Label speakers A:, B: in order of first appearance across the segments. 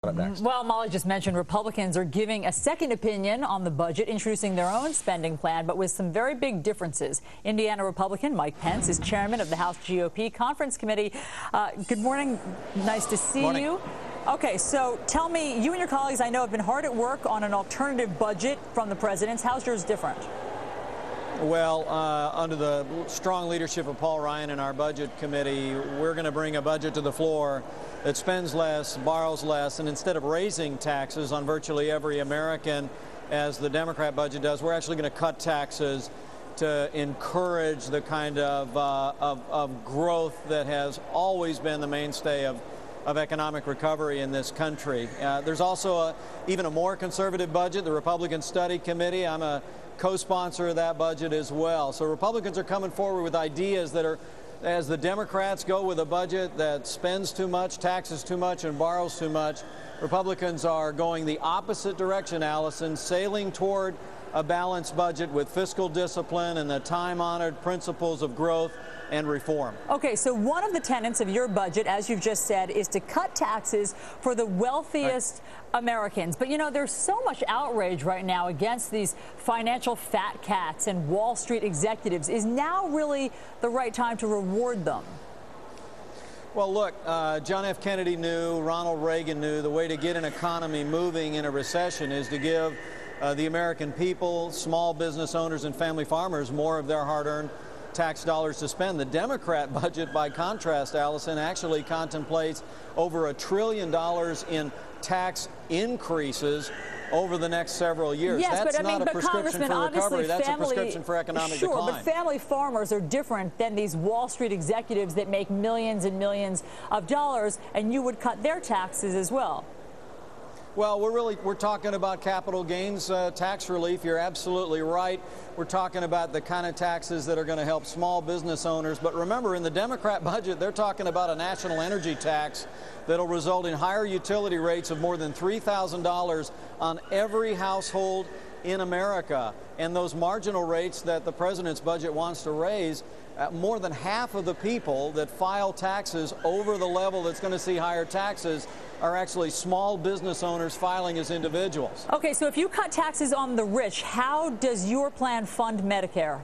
A: Up next.
B: Well, Molly just mentioned Republicans are giving a second opinion on the budget, introducing their own spending plan, but with some very big differences. Indiana Republican Mike Pence is chairman of the House GOP Conference Committee. Good morning. Nice to see you. Okay, so tell me, you and your colleagues, I know, have been hard at work on an alternative budget from the president's. How's yours different?
C: Well, under the strong leadership of Paul Ryan and our budget committee, we're going to bring a budget to the floor that spends less, borrows less, and instead of raising taxes on virtually every American, as the Democrat budget does, we're actually going to cut taxes to encourage the kind of growth that has always been the mainstay of economic recovery in this country. There's also even a more conservative budget, the Republican Study Committee. I'm a co-sponsor of that budget as well. So Republicans are coming forward with ideas that are, as the Democrats go with a budget that spends too much, taxes too much, and borrows too much, Republicans are going the opposite direction, Allison, sailing toward a balanced budget with fiscal discipline and the time-honored principles of growth and reform. Okay, so one of the tenets of your budget, as you've just said, is to cut taxes for the wealthiest Americans. But, you know, there's so much outrage right now against these financial fat cats and Wall Street executives. Is now really the right time to reward them? Well, look, John F. Kennedy knew, Ronald Reagan knew, the way to get an economy moving in a recession is to give the American people, small business owners and family farmers, more of their hard-earned tax dollars to spend. The Democrat budget, by contrast, Allison, actually contemplates over $1 trillion in tax increases over the next several years.
B: Yes,
C: that's
B: but,
C: not a prescription for recovery. That's a prescription for economic decline. Sure, but family farmers are different than these Wall Street executives that make millions and millions of dollars, and you would cut their taxes as well. Well, we're talking about capital gains tax relief. You're absolutely right. We're talking about the kind of taxes that are going to help small business owners. But remember, in the Democrat budget, they're talking about a national energy tax that'll result in higher utility rates of more than $3,000 on every household in America. And those marginal rates that the president's budget wants to raise, more than half of the people that file taxes over the level that's going to see higher taxes are actually small business owners filing as individuals. Okay, so if you cut taxes on the rich, how does your plan fund Medicare?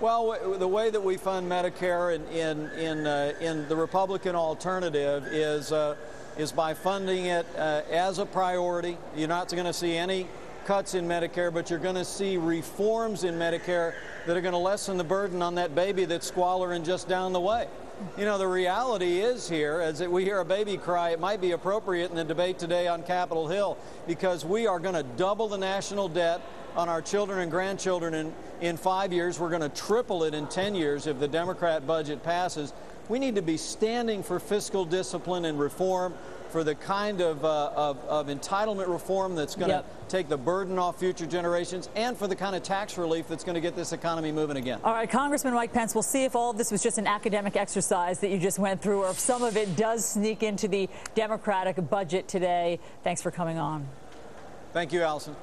C: Well, the way that we fund Medicare in the Republican alternative is by funding it as a priority. You're not going to see any cuts in Medicare, but you're going to see reforms in Medicare that are going to lessen the burden on that baby that's squalling just down the way. You know, the reality is here, as we hear a baby cry, it might be appropriate in the debate today on Capitol Hill, because we are going to double the national debt on our children and grandchildren in 5 years. We're going to triple it in 10 years if the Democrat budget passes. We need to be standing for fiscal discipline and reform, for the kind of entitlement reform that's going to take the burden off future generations, and for the kind of tax relief that's going to get this economy moving again. All right, Congressman Mike Pence, we'll see if all of this was just an academic exercise that you just went through, or if some of it does sneak into the Democratic budget today. Thanks for coming on. Thank you, Allison.